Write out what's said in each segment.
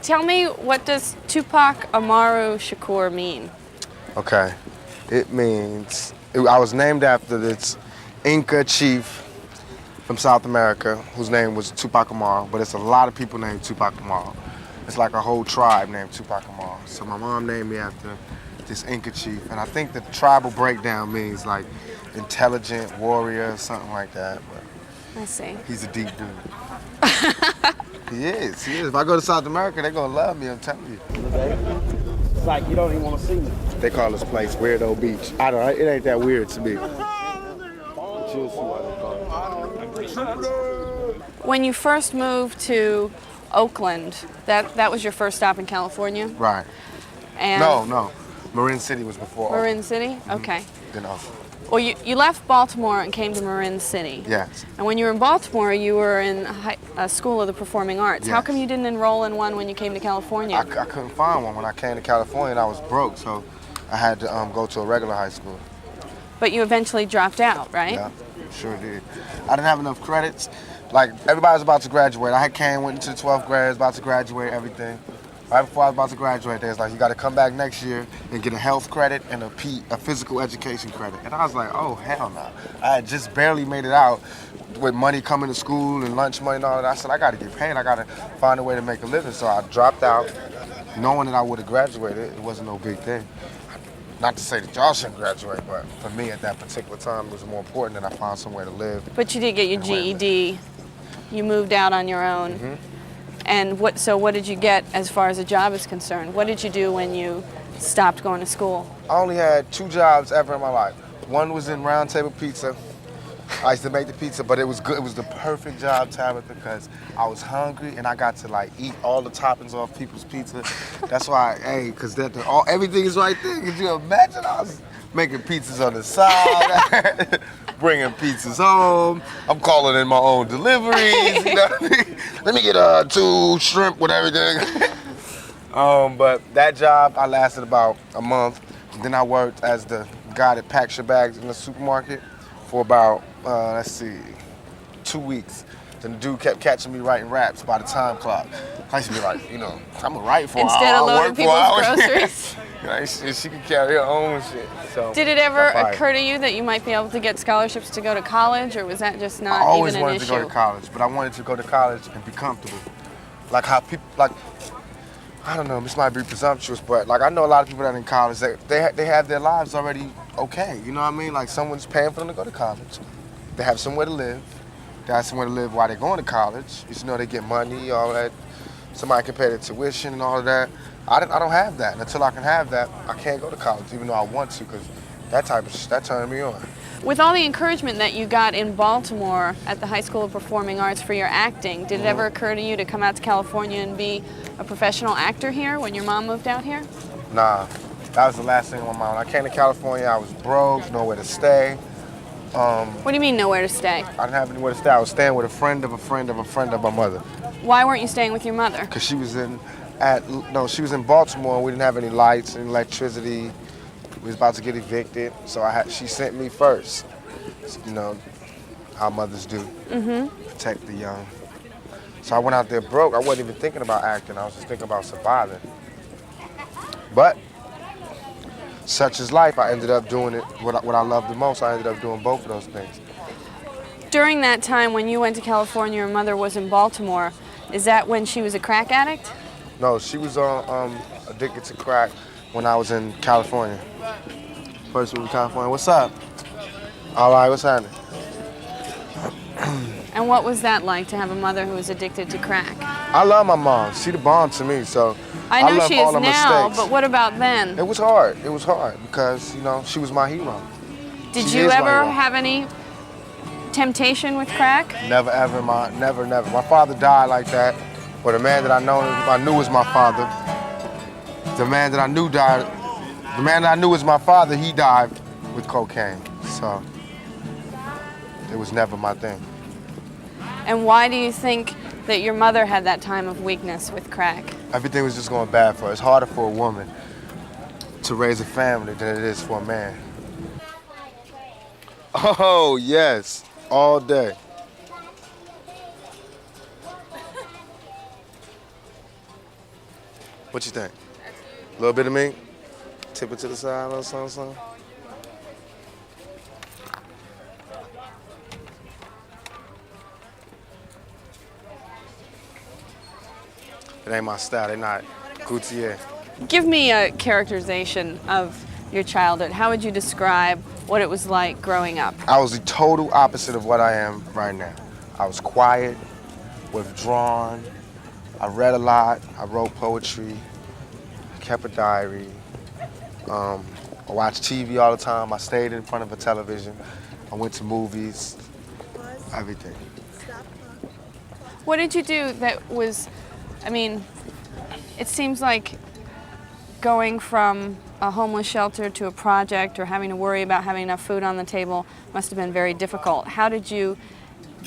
Tell me, what does Tupac Amaru Shakur mean? Okay, it means, I was named after this Inca chief from South America whose name was Tupac Amaru, but it's a lot of people named Tupac Amaru. It's like a whole tribe named Tupac Amaru. So my mom named me after this Inca chief, and I think the tribal breakdown means like intelligent warrior, something like that. But I see. he's a deep dude. He is. If I go to South America, they're gonna love me, I'm telling you. It's like you don't even want to see me. They call this place Weirdo Beach. I don't know, it ain't that weird to me. But you'll see why they call it. When you first moved to Oakland, that was your first stop in California? Right. And No. Marin City was before Marin Oakland. City? Okay. Then Oakland. Well, you left Baltimore and came to Marin City. Yes. And when you were in Baltimore, you were in a school of the performing arts. How Yes. come you didn't enroll in one when you came to California? I couldn't find one when I came to California, and I was broke, so I had to go to a regular high school. But you eventually dropped out, right? Yeah, sure did. I didn't have enough credits. Like, everybody was about to graduate. I went into the 12th grade, was about to graduate, everything. Right before I was about to graduate, they was like, you got to come back next year and get a health credit and a physical education credit. And I was like, oh, hell no. I had just barely made it out with money coming to school and lunch money and all that. I said, I got to get paid. I got to find a way to make a living. So I dropped out, knowing that I would have graduated. It wasn't no big thing. Not to say that y'all shouldn't graduate, but for me at that particular time, it was more important that I find somewhere to live. But you did get your GED. You moved out on your own. Mm-hmm. And what did you get as far as a job is concerned? What did you do when you stopped going to school? I only had 2 jobs ever in my life. One was in Round Table Pizza. I used to make the pizza, but it was good. It was the perfect job, Tabitha, because I was hungry and I got to like eat all the toppings off people's pizza. That's why, because everything is right there. Could you imagine? I was making pizzas on the side, bringing pizzas home. I'm calling in my own deliveries. You know what I mean? Let me get 2 shrimp with everything. But that job, I lasted about a month. Then I worked as the guy that packs your bags in the supermarket for about, 2 weeks. Then the dude kept catching me writing raps by the time clock. I used to be like, I'm gonna write for Instead of loading people's groceries. She could carry her own shit. So did it ever occur to you that you might be able to get scholarships to go to college, or was that just not even an issue? I always wanted to go to college, but I wanted to go to college and be comfortable. Like how people, I don't know, this might be presumptuous, but like I know a lot of people that are in college, they have their lives already okay, you know what I mean? Like someone's paying for them to go to college. They have somewhere to live. They have somewhere to live while they're going to college. You know, they get money, all that. Somebody can pay their tuition and all of that. I don't have that. And until I can have that, I can't go to college, even though I want to, because that turned me on. With all the encouragement that you got in Baltimore at the High School of Performing Arts for your acting, did it ever occur to you to come out to California and be a professional actor here when your mom moved out here? Nah, that was the last thing on my mind. When I came to California, I was broke, nowhere to stay. What do you mean nowhere to stay? I didn't have anywhere to stay. I was staying with a friend of a friend of a friend of my mother. Why weren't you staying with your mother? Because she was in Baltimore. We didn't have any lights and electricity. We was about to get evicted, so she sent me first. You know how mothers do. Protect the young. So I went out there broke. I wasn't even thinking about acting. I was just thinking about surviving. But such is life. I ended up doing it, what I loved the most. I ended up doing both of those things. During that time when you went to California, your mother was in Baltimore. Is that when she was a crack addict? No, she was addicted to crack when I was in California. First moved to California. What's up? All right, what's happening? And what was that like to have a mother who was addicted to crack? I love my mom. She the bomb to me, so I know love she all is her now, mistakes. but what about then? It was hard. It was hard because, she was my hero. Did She you is my ever hero. have any temptation with crack? Never ever, never. My father died like that, but the man that I knew was my father. The man that I knew was my father, he died with cocaine. So it was never my thing. And why do you think that your mother had that time of weakness with crack? Everything was just going bad for her. It's harder for a woman to raise a family than it is for a man. Oh, yes, all day. What you think? A little bit of meat? Tip it to the side, a little something, something. It ain't my style, they not Coutier. Give me a characterization of your childhood. How would you describe what it was like growing up? I was the total opposite of what I am right now. I was quiet, withdrawn. I read a lot. I wrote poetry. Kept a diary. I watched TV all the time. I stayed in front of a television. I went to movies. Everything. What did you do that was, I mean, it seems like going from a homeless shelter to a project or having to worry about having enough food on the table must have been very difficult. How did you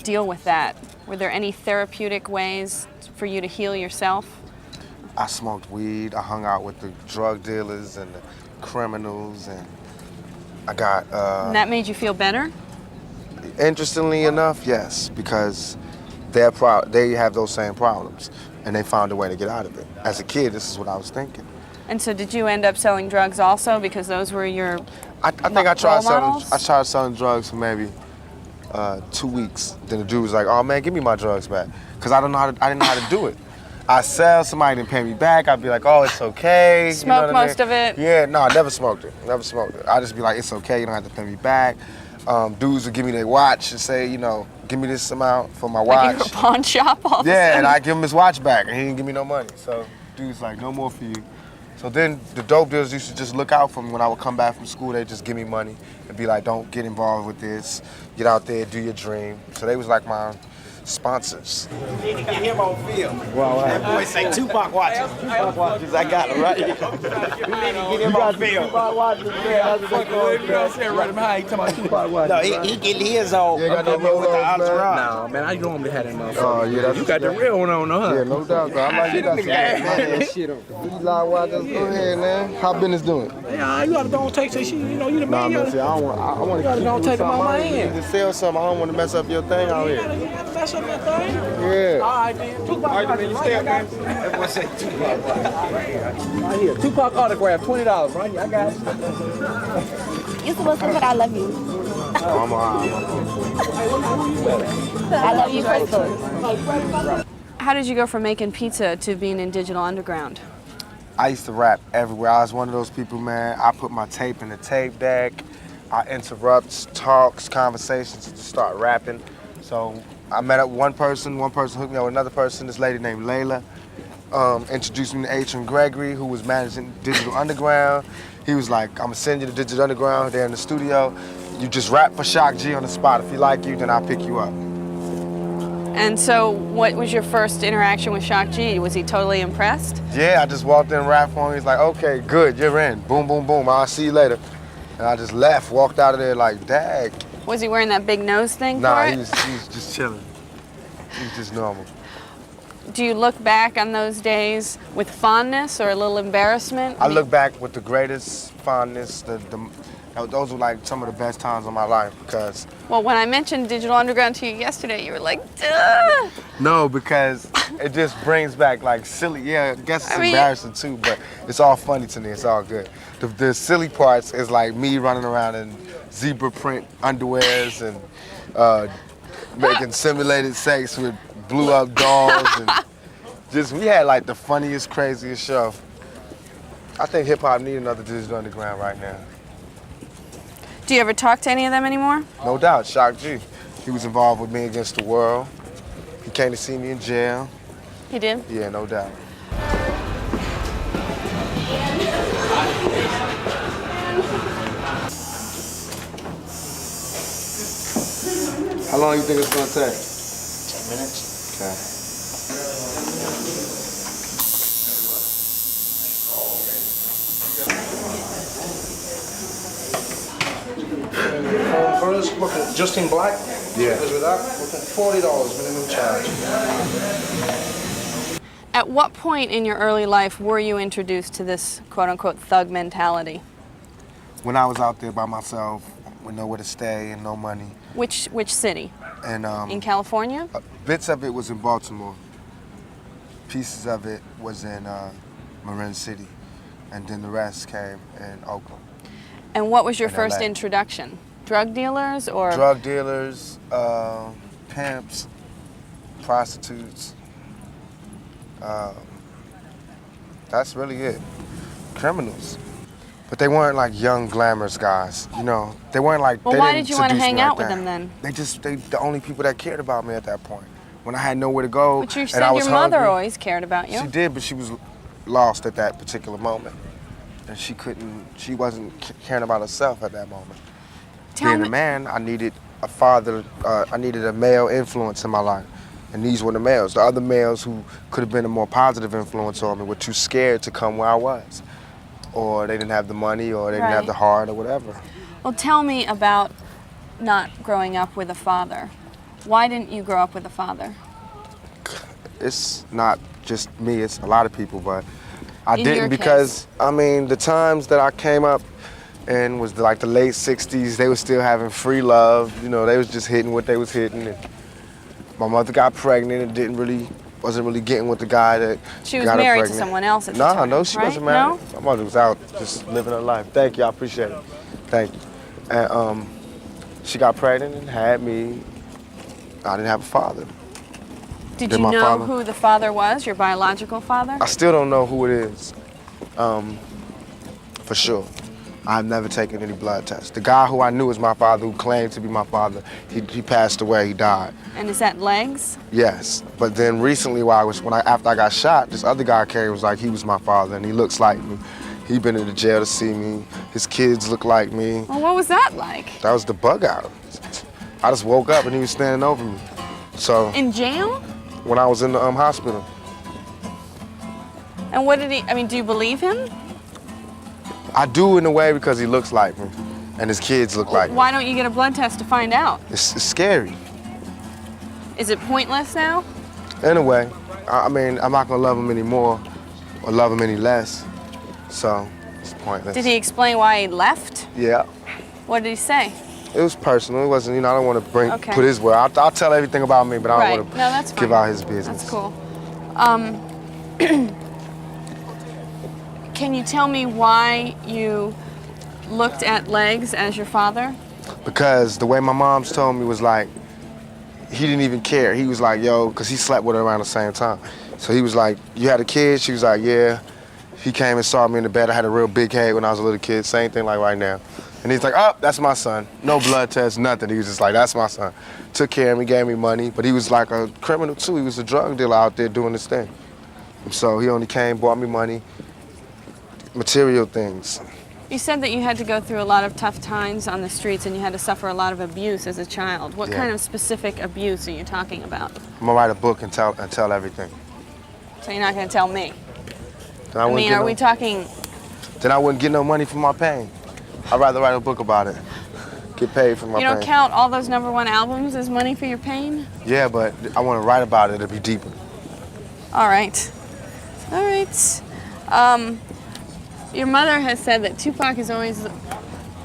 deal with that? Were there any therapeutic ways for you to heal yourself? I smoked weed. I hung out with the drug dealers and the criminals, and I got... And that made you feel better? Interestingly enough, yes, because they have those same problems, and they found a way to get out of it. As a kid, this is what I was thinking. And so did you end up selling drugs also because those were your I think I tried models? I tried selling drugs for maybe 2 weeks. Then the dude was like, "Oh man, give me my drugs back," because I didn't know how to do it. I sell, somebody didn't pay me back. I'd be like, "Oh, it's okay." Smoke most of it? Yeah, no, I never smoked it. Never smoked it. I just be like, "It's okay. You don't have to pay me back." Dudes would give me their watch and say, you know, "Give me this amount for my watch." Like in your pawn shop all the Yeah, time? and I give him his watch back, and he didn't give me no money. So dude's like, "No more for you." So then the dope dealers used to just look out for me when I would come back from school. They'd just give me money and be like, "Don't get involved with this. Get out there, do your dream." So they was like my sponsors. You need to get him on film. Well, that boy say Tupac watches. Tupac watches, I got it right. You need to get him on film. Tupac watches, man. That's what they call it. You know what I'm saying? Right behind, he talking about Tupac watches. No, he getting his on. You got no with the Rolex, man? entourage. No, man, I normally had that motherfucker. Oh, yeah, that's You got the real one on, huh? Yeah, no doubt, bro. I'm like, you got some that shit on. These live watches, go ahead, man. How business doing? Yeah, you gotta don't take that shit. You know, you the Nah, man. man, You see, I want to gotta don't take them out my You hand. need to sell something. I don't want to mess up your thing out here. gotta mess up that thing. Yeah. All right, man. Tupac watches, right? I got it. That boy say Tupac watches. Right here. Tupac autograph, $20. Right here. I got it. You're supposed to put I love you. Oh, I'm I love you, Crystal. How did you go from making pizza to being in Digital Underground? I used to rap everywhere. I was one of those people, man. I put my tape in the tape deck. I interrupt talks, conversations to start rapping. So I met up one person hooked me up with another person, this lady named Layla. Introduced me to Adrian Gregory, who was managing Digital Underground. He was like, "I'm gonna send you to Digital Underground, they're in the studio. You just rap for Shock G on the spot. If he like you, then I'll pick you up." And so what was your first interaction with Shock G? Was he totally impressed? Yeah, I just walked in, rapped for him. He's like, "Okay, good, you're in. Boom, boom, boom. I'll see you later." And I just left, walked out of there like, "Dag." Was he wearing that big nose thing Nah, for he it? was just chilling. He was just normal. Do you look back on those days with fondness or a little embarrassment? I look back with the greatest fondness. Those were like some of the best times of my life because... Well, when I mentioned Digital Underground to you yesterday, you were like, duh! No, because it just brings back like silly, yeah, I guess it's I mean- embarrassing too, but it's all funny to me, it's all good. The silly parts is like me running around in zebra print underwears and making simulated sex with blew up dolls and just, we had like the funniest, craziest show. I think hip hop need another Digital Underground right now. Do you ever talk to any of them anymore? No doubt, Shock G. He was involved with Me Against the World. He came to see me in jail. He did? Yeah, no doubt. How long do you think it's gonna take? 10 minutes. Okay. First, look at just in black. Yeah. With that, look at $40 minimum charge. At what point in your early life were you introduced to this quote-unquote thug mentality? When I was out there by myself, with nowhere to stay and no money, Which city? and In California? bits of it was in Baltimore. Pieces of it was in Marin City, and then the rest came in Oakland. And what was your In first LA. introduction? Drug dealers or? Drug dealers, pimps, prostitutes. That's really it. Criminals. But they weren't like young, glamorous guys, you know. They weren't like. Well, they why didn't did you want to seduce hang me out like with that. them then? They the only people that cared about me at that point. When I had nowhere to go, But you and said I was your mother hungry. always cared about you. She did, but she was lost at that particular moment, and she wasn't caring about herself at that moment. Being a man, I needed a father. I needed a male influence in my life, and these were the males. The other males who could have been a more positive influence on me were too scared to come where I was, or they didn't have the money, or they didn't have Right. the heart, or whatever. Well, tell me about not growing up with a father. Why didn't you grow up with a father? It's not just me, it's a lot of people, but I In your didn't case. because, I mean, the times that I came up in was like the late 60s, they were still having free love, you know, they was just hitting what they was hitting. And my mother got pregnant and wasn't really getting with the guy that She was got her married to pregnant. someone else at the No, time, no, she right? wasn't married. No? My mother was out just living her life. Thank you, I appreciate it. Thank you. And she got pregnant and had me. I didn't have a father. Did Did you my know father- who the father was, your biological father? I still don't know who it is, for sure. I've never taken any blood tests. The guy who I knew was my father, who claimed to be my father, he passed away, he died. And is that legs? Yes, but then recently after I got shot, this other guy came and was like, he was my father and he looks like me. He been in the jail to see me. His kids look like me. Well, what was that like? That was the bug out. I just woke up and he was standing over me. So In jail? when I was in the hospital, And what did do you believe him? I do in a way because he looks like me and his kids look like me. Why don't you get a blood test to find out? It's scary. Is it pointless now? In a way, I mean, I'm not gonna love him anymore or love him any less, so it's pointless. Did he explain why he left? Yeah, What did he say? it was personal. It wasn't, I don't want to Okay. put his word. I'll tell everything about me, but I Right. don't want to No, that's give fine. out his business. That's cool. Can you tell me why you looked at legs as your father? Because the way my mom's told me was like, he didn't even care. He was like, yo, because he slept with her around the same time. So he was like, you had a kid? She was like, yeah. He came and saw me in the bed. I had a real big head when I was a little kid, same thing like right now. And he's like, oh, that's my son. No blood test, nothing. He was just like, that's my son. Took care of me, gave me money, but he was like a criminal too. He was a drug dealer out there doing his thing. And so he only came, bought me money, material things. You said that you had to go through a lot of tough times on the streets and you had to suffer a lot of abuse as a child. What Yeah. kind of specific abuse are you talking about? I'm gonna write a book and tell everything. So you're not going to tell me? Then I wouldn't mean, get are no- we talking? Then I wouldn't get no money for my pain. I'd rather write a book about it. Get paid for my You don't pain. count all those #1 albums as money for your pain? Yeah, but I want to write about it to be deeper. All right. All right. Your mother has said that Tupac is always.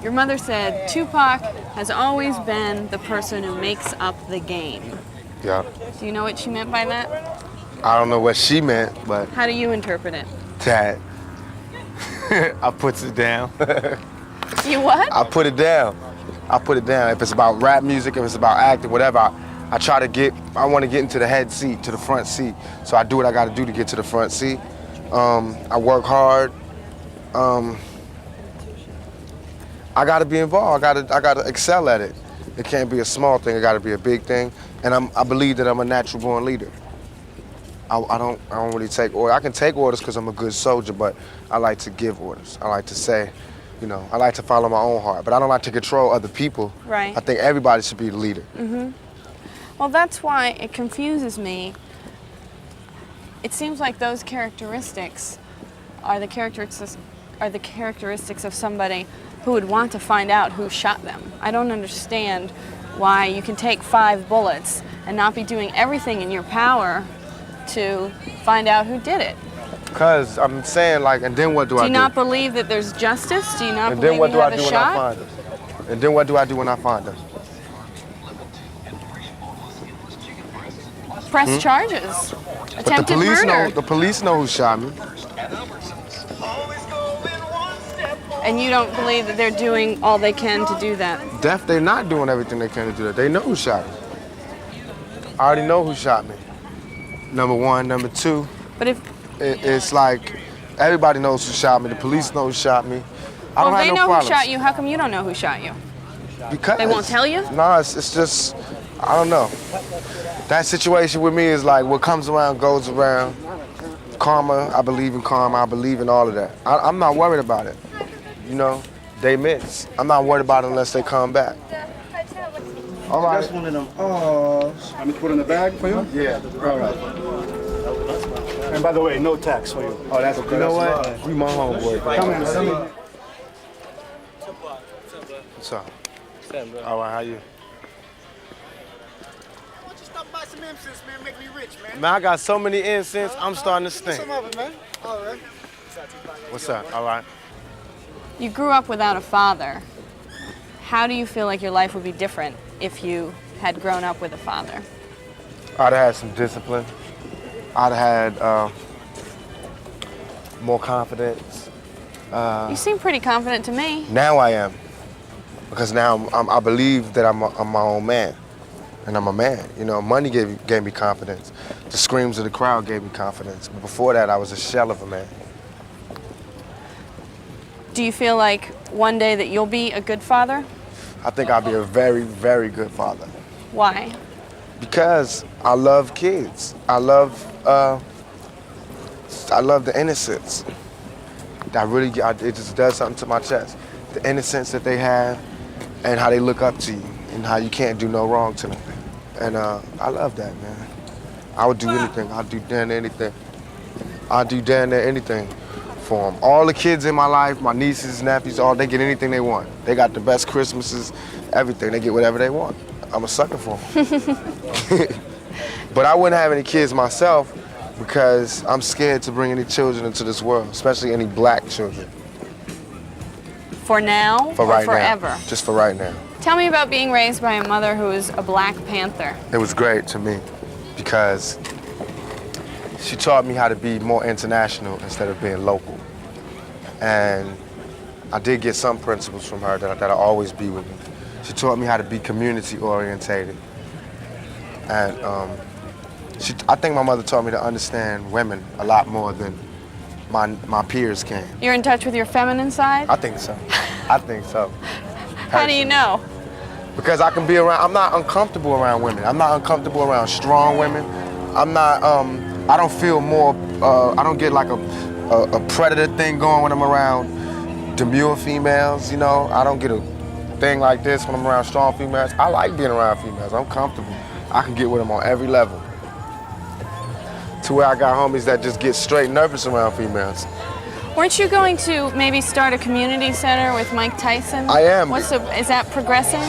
Your mother said Tupac has always been the person who makes up the game. Yeah. Do you know what she meant by that? I don't know what she meant, but How do you interpret it? that I puts it down. You what? I put it down. I put it down. If it's about rap music, if it's about acting, whatever, I want to get into the head seat, to the front seat. So I do what I got to do to get to the front seat. I work hard. I got to be involved. I got to excel at it. It can't be a small thing. It got to be a big thing. And I believe that I'm a natural born leader. I don't really take orders. I can take orders because I'm a good soldier, but I like to give orders. I like to say, I like to follow my own heart, but I don't like to control other people. Right. I think everybody should be the leader. Well, that's why it confuses me. It seems like those characteristics are the characteristics of somebody who would want to find out who shot them. I don't understand why you can take 5 bullets and not be doing everything in your power to find out who did it. Because I'm saying, like, and then what do I Do do? you not believe that there's justice? Do you not And believe then what you do I have do a when I shot? find them? And then what do I do when I find them? Press charges. But the Attempted police murder. know who shot me. And you don't believe that they're doing all they can to do that? They're not doing everything they can to do that. They know who shot me. I already know who shot me. Number one. Number two, But if it's like everybody knows who shot me. The police know who shot me. I don't if have they no know problems. who shot you, how come you don't know who shot you? Because They won't tell you? No, it's just, I don't know. That situation with me is like what comes around goes around. Karma, I believe in karma. I believe in all of that. I'm not worried about it. You know, they miss. I'm not worried about it unless they come back. All right. That's one of them. Oh, I'm gonna put in the bag for you? Yeah. All right. and by the way, no tax for you. Oh, that's okay. You know That's what? You my homeboy. Come in. What's up? All right, how you? Stop by some incense, man. Make me rich, man. Man, I got so many incense, I'm starting to stink. Some of it, man. All right. What's up? All right. You grew up without a father. How do you feel like your life would be different if you had grown up with a father? I'd have had some discipline. I'd have had more confidence. You seem pretty confident to me. Now I am, because now I believe that I'm my own man, and I'm a man. You know, money gave me confidence. The screams of the crowd gave me confidence. But before that, I was a shell of a man. Do you feel like one day that you'll be a good father? I think I'll be a very, very good father. Why? Because I love kids. I love the innocence. It just does something to my chest. The innocence that they have, and how they look up to you, and how you can't do no wrong to them. And I love that, man. I would do anything. I'd do damn near anything. I'd do damn near anything for them. All the kids in my life, my nieces, nephews, they get anything they want. They got the best Christmases, everything. They get whatever they want. I'm a sucker for them. But I wouldn't have any kids myself because I'm scared to bring any children into this world, especially any black children. For now For or right forever? now. Just for right now. Tell me about being raised by a mother who is a Black Panther. It was great to me because she taught me how to be more international instead of being local. And I did get some principles from her that'll always be with me. She taught me how to be community orientated. And I think my mother taught me to understand women a lot more than my peers can. You're in touch with your feminine side? I think so. I think so. How do you know? Because I can be around, I'm not uncomfortable around women. I'm not uncomfortable around strong women. I'm not, I don't feel more, I don't get like a predator thing going when I'm around demure females, you know? I don't get a thing like this when I'm around strong females. I like being around females, I'm comfortable. I can get with them on every level. To where I got homies that just get straight nervous around females. Weren't you going to maybe start a community center with Mike Tyson? I am. Is that progressing?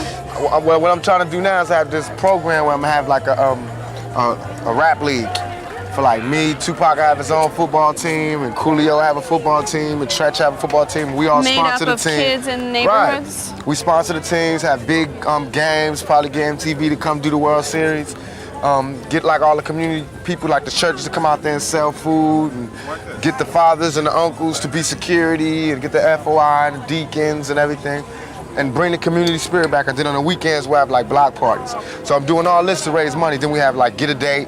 Well, what I'm trying to do now is have this program where I'm gonna have like a rap league for like me. Tupac have his own football team, and Coolio have a football team, and Tretch have a football team. We all Made sponsor up the of team. kids in neighborhoods? Right. We sponsor the teams, have big games, probably get MTV to come do the World Series. Get like all the community people, like the churches to come out there and sell food, and get the fathers and the uncles to be security, and get the FOI and the deacons and everything, and bring the community spirit back. And then on the weekends we'll have like block parties. So I'm doing all this to raise money. Then we have like get a date,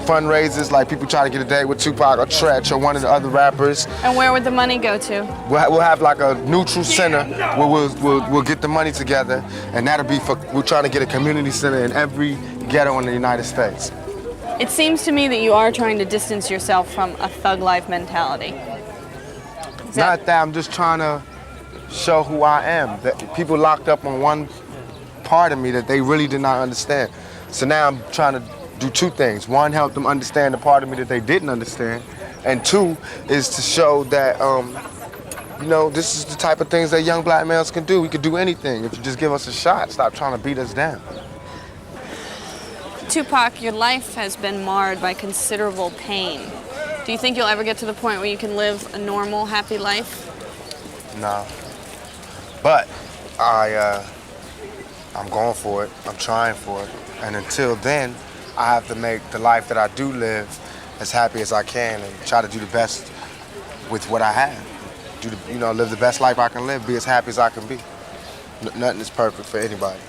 fundraisers, like people try to get a date with Tupac or Tretch or one of the other rappers. And where would the money go to? We'll have like a neutral center where we'll get the money together, and that'll be for, we're trying to get a community center in every ghetto in the United States. It seems to me that you are trying to distance yourself from a thug life mentality. Not that, I'm just trying to show who I am. That people locked up on one part of me that they really did not understand. So now I'm trying to do two things. One, help them understand the part of me that they didn't understand. And two, is to show that, you know, this is the type of things that young black males can do. We can do anything if you just give us a shot. Stop trying to beat us down. Tupac, your life has been marred by considerable pain. Do you think you'll ever get to the point where you can live a normal, happy life? No. But I'm going for it. I'm trying for it. And until then, I have to make the life that I do live as happy as I can and try to do the best with what I have. you to, you know, live the best life I can live, be as happy as I can be. Nothing is perfect for anybody.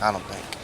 I don't think.